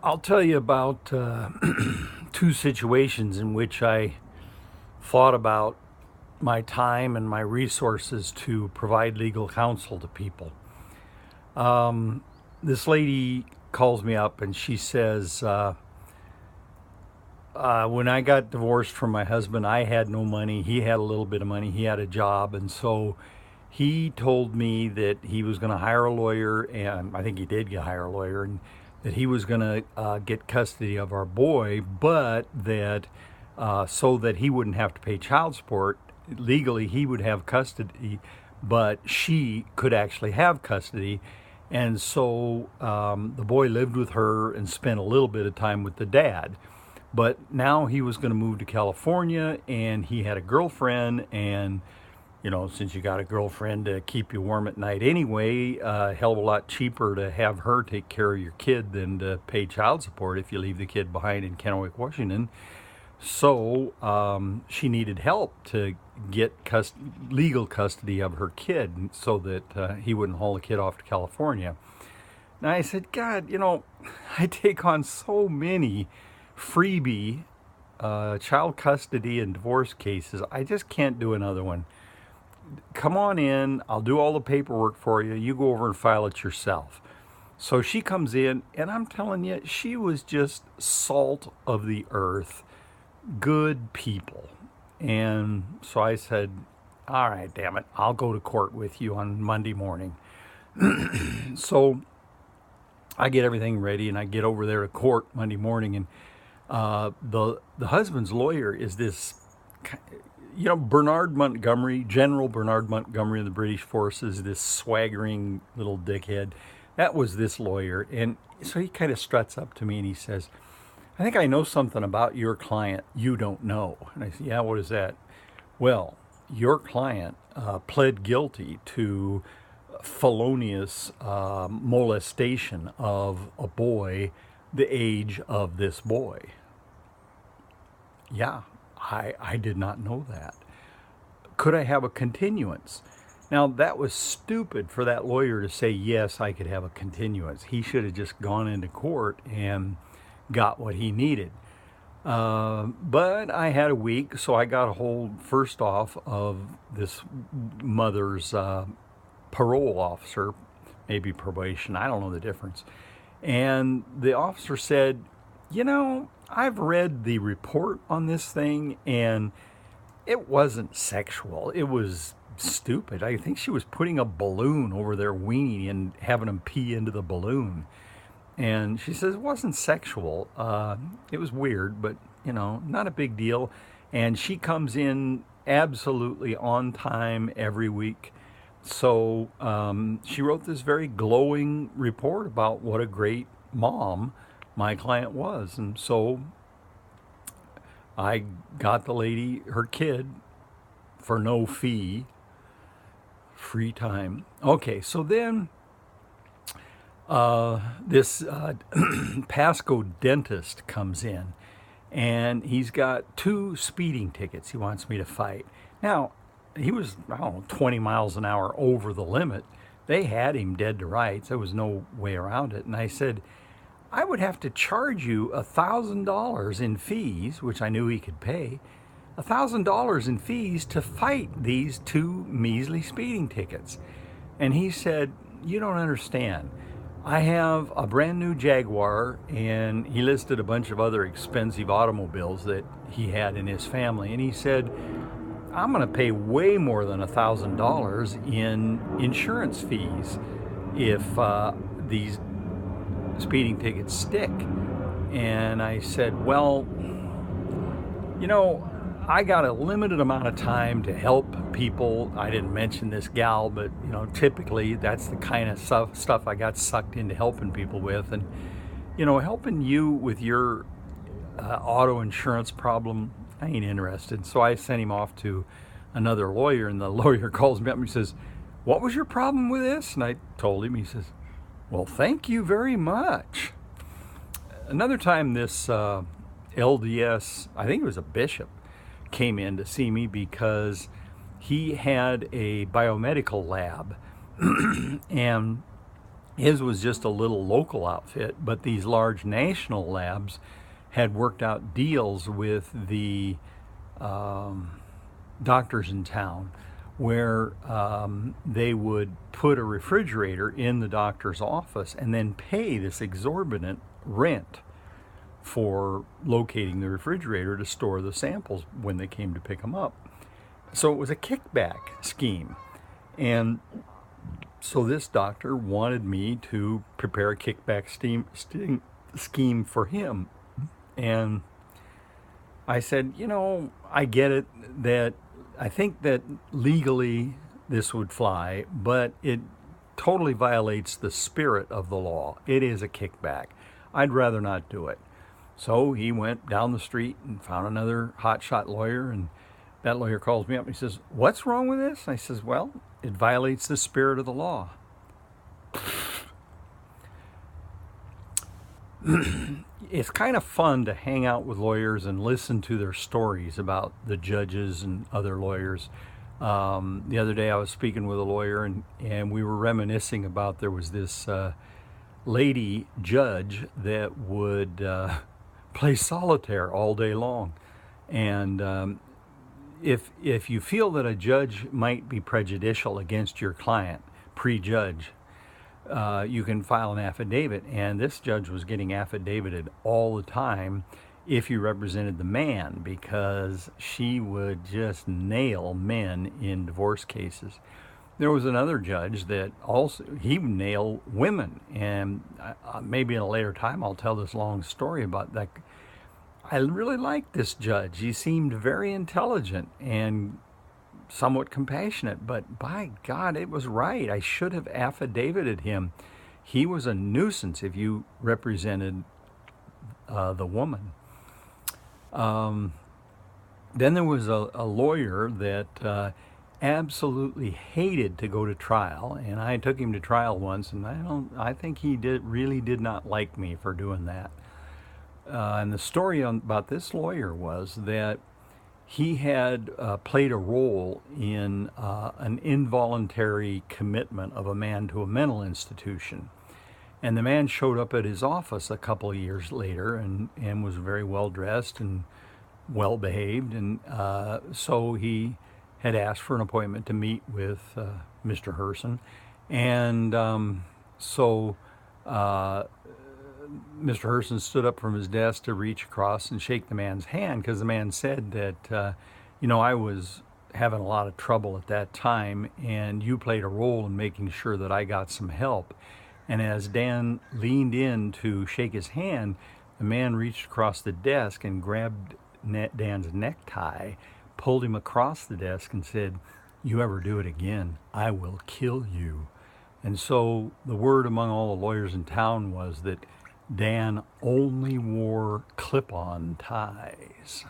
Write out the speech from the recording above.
I'll tell you about two situations in which I thought about my time and my resources to provide legal counsel to people. This lady calls me up and she says, when I got divorced from my husband, I had no money. He had a little bit of money. He had a job. And so he told me that he was going to hire a lawyer, and I think he did hire a lawyer, and that he was going to get custody of our boy, but that so that he wouldn't have to pay child support. Legally, he would have custody, but she could actually have custody. And so the boy lived with her and spent a little bit of time with the dad. But now he was going to move to California, and he had a girlfriend. And, you know, since you got a girlfriend to keep you warm at night anyway, a hell of a lot cheaper to have her take care of your kid than to pay child support if you leave the kid behind in Kennewick, Washington. So she needed help to get legal custody of her kid so that he wouldn't haul the kid off to California. And I said, God, you know, I take on so many freebie child custody and divorce cases. I just can't do another one. Come on in. I'll do all the paperwork for you. You go over and file it yourself. So she comes in, and I'm telling you, she was just salt of the earth. Good people. And so I said, all right, damn it, I'll go to court with you on Monday morning. So I get everything ready, and I get over there to court Monday morning, and the husband's lawyer is this, you know, Bernard Montgomery, General Bernard Montgomery of the British forces, this swaggering little dickhead. That was this lawyer. And so he kind of struts up to me and he says, I think I know something about your client you don't know. And I said, yeah, what is that? Well, your client pled guilty to felonious molestation of a boy the age of this boy. Yeah, I did not know that. Could I have a continuance? Now, that was stupid for that lawyer to say, yes, I could have a continuance. He should have just gone into court and got what he needed. But I had a week, so I got a hold, first off, of this mother's parole officer, maybe probation, I don't know the difference. And the officer said, you know, I've read the report on this thing, and it wasn't sexual. It was stupid. I think she was putting a balloon over their weenie and having them pee into the balloon. And she says it wasn't sexual. It was weird, but, you know, not a big deal. And she comes in absolutely on time every week. So she wrote this very glowing report about what a great mom my client was. And so I got the lady her kid for no fee, free time. Okay, so then this Pasco dentist comes in, and he's got 2 speeding tickets he wants me to fight. Now, he was, I don't know, 20 miles an hour over the limit. They had him dead to rights. There was no way around it. And I said, I would have to charge you $1,000 in fees, which I knew he could pay, $1,000 in fees to fight these 2 measly speeding tickets. And he said, you don't understand. I have a brand new Jaguar, and he listed a bunch of other expensive automobiles that he had in his family. And he said, I'm going to pay way more than $1,000 in insurance fees if these speeding tickets stick. And I said, well, you know, I got a limited amount of time to help people. I didn't mention this gal, but, you know, typically that's the kind of stuff I got sucked into helping people with. And, you know, helping you with your auto insurance problem, I ain't interested. So I sent him off to another lawyer, and the lawyer calls me up and he says, what was your problem with this? And I told him. He says, well, thank you very much. Another time this LDS, I think it was a bishop, came in to see me because he had a biomedical lab and His was just a little local outfit, but these large national labs had worked out deals with the doctors in town where they would put a refrigerator in the doctor's office and then pay this exorbitant rent for locating the refrigerator to store the samples when they came to pick them up. So it was a kickback scheme. And so this doctor wanted me to prepare a kickback scheme for him. And I said, I get it that I think that legally this would fly, but it totally violates the spirit of the law. It is a kickback. I'd rather not do it. So he went down the street and found another hotshot lawyer, and that lawyer calls me up and he says, "What's wrong with this?" I says, "Well, it violates the spirit of the law." It's kind of fun to hang out with lawyers and listen to their stories about the judges and other lawyers. The other day I was speaking with a lawyer, and we were reminiscing about there was this lady judge that would play solitaire all day long. And if you feel that a judge might be prejudicial against your client, prejudge, you can file an affidavit. And this judge was getting affidavitted all the time if you represented the man, because she would just nail men in divorce cases. There was another judge that also, he would nail women. And maybe in a later time I'll tell this long story about that. I really liked this judge. He seemed very intelligent and somewhat compassionate, but by God, it was right. I should have affidavitted him. He was a nuisance if you represented the woman. Then there was a lawyer that absolutely hated to go to trial, and I took him to trial once, and I think he really did not like me for doing that. And the story about this lawyer was that he had played a role in an involuntary commitment of a man to a mental institution. And the man showed up at his office a couple of years later and was very well dressed and well behaved. And so he had asked for an appointment to meet with Mr. Herson. And so Mr. Herson stood up from his desk to reach across and shake the man's hand, because the man said that, I was having a lot of trouble at that time, and you played a role in making sure that I got some help. And as Dan leaned in to shake his hand, the man reached across the desk and grabbed Dan's necktie, pulled him across the desk, and said, "You ever do it again, I will kill you." And so the word among all the lawyers in town was that Dan only wore clip-on ties.